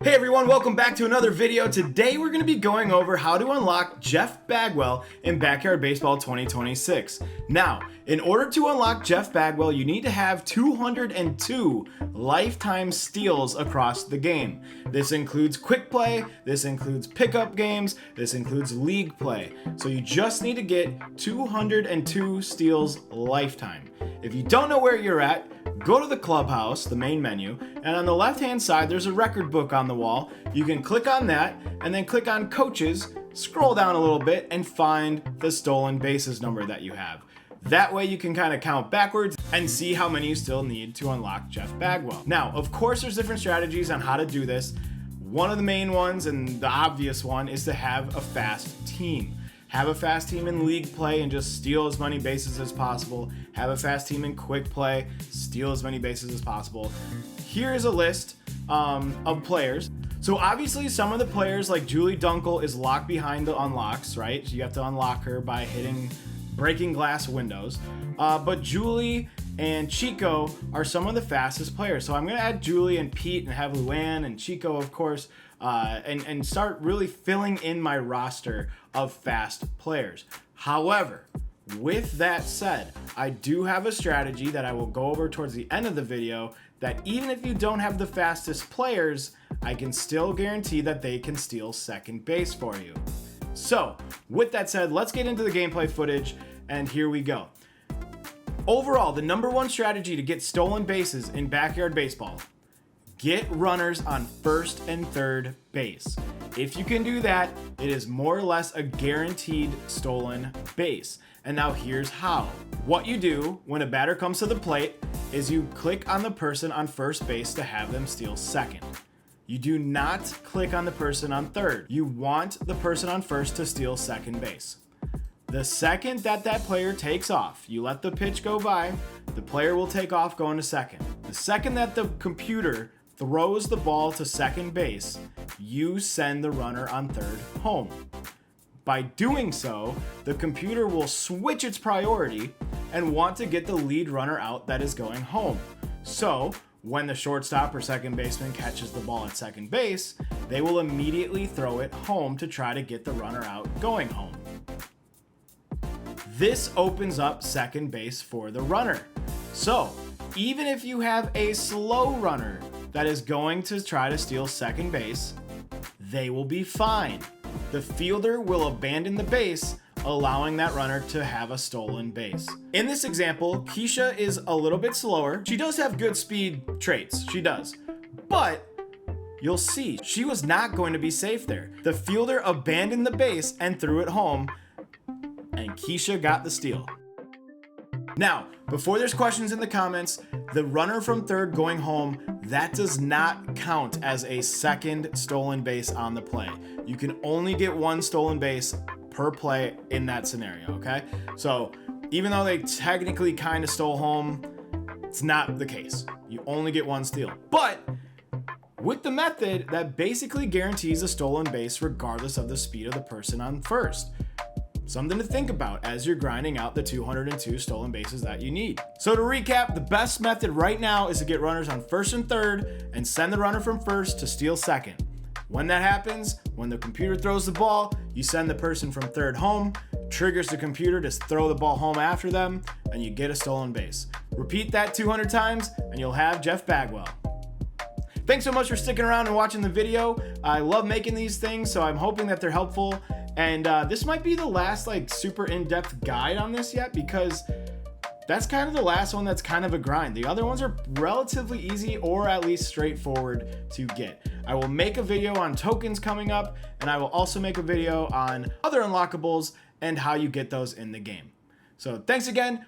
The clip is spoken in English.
Hey everyone, welcome back to another video. Today we're going to be going over how to unlock Jeff Bagwell in Backyard Baseball 2026. Now, in order to unlock Jeff Bagwell, you need to have 202 lifetime steals across the game. This includes quick play, this includes pickup games, this includes league play. So you just need to get 202 steals lifetime. If you don't know where you're at, go to the clubhouse, the main menu, and on the left hand side there's a record book on the wall. You can click on that and then click on coaches, scroll down a little bit and find the stolen bases number that you have. That way you can kind of count backwards and see how many you still need to unlock Jeff Bagwell. Now, of course, there's different strategies on how to do this. One of the main ones and the obvious one is to have a fast team. Have a fast team in league play and just steal as many bases as possible. Have a fast team in quick play, steal as many bases as possible. Here's a list of players. So obviously some of the players like Julie Dunkel is locked behind the unlocks, right? So you have to unlock her by breaking glass windows. But Julie and Chico are some of the fastest players. So I'm gonna add Julie and Pete and have Luann and Chico, of course, and start really filling in my roster of fast players. However, with that said, I do have a strategy that I will go over towards the end of the video that even if you don't have the fastest players, I can still guarantee that they can steal second base for you. So, with that said, let's get into the gameplay footage, and here we go. Overall, the number one strategy to get stolen bases in Backyard Baseball: get runners on first and third base. If you can do that, it is more or less a guaranteed stolen base. And now here's how. What you do when a batter comes to the plate is you click on the person on first base to have them steal second. You do not click on the person on third. You want the person on first to steal second base. The second that player takes off, you let the pitch go by, the player will take off going to second. The second that the computer throws the ball to second base, you send the runner on third home. By doing so, the computer will switch its priority and want to get the lead runner out that is going home. So, when the shortstop or second baseman catches the ball at second base, they will immediately throw it home to try to get the runner out going home. This opens up second base for the runner. So, even if you have a slow runner that is going to try to steal second base, they will be fine. The fielder will abandon the base, allowing that runner to have a stolen base. In this example, Keisha is a little bit slower. She does have good speed traits, she does. But you'll see, she was not going to be safe there. The fielder abandoned the base and threw it home, and Keisha got the steal. Now, before there's questions in the comments, the runner from third going home, that does not count as a second stolen base on the play. You can only get one stolen base per play in that scenario, okay? So even though they technically kind of stole home, it's not the case. You only get one steal. But with the method, that basically guarantees a stolen base regardless of the speed of the person on first. Something to think about as you're grinding out the 202 stolen bases that you need. So to recap, the best method right now is to get runners on first and third and send the runner from first to steal second. When that happens, when the computer throws the ball, you send the person from third home, triggers the computer to throw the ball home after them, and you get a stolen base. Repeat that 200 times and you'll have Jeff Bagwell. Thanks so much for sticking around and watching the video. I love making these things, so I'm hoping that they're helpful. And this might be the last super in-depth guide on this yet, because that's kind of the last one that's kind of a grind. The other ones are relatively easy or at least straightforward to get. I will make a video on tokens coming up, and I will also make a video on other unlockables and how you get those in the game. So thanks again.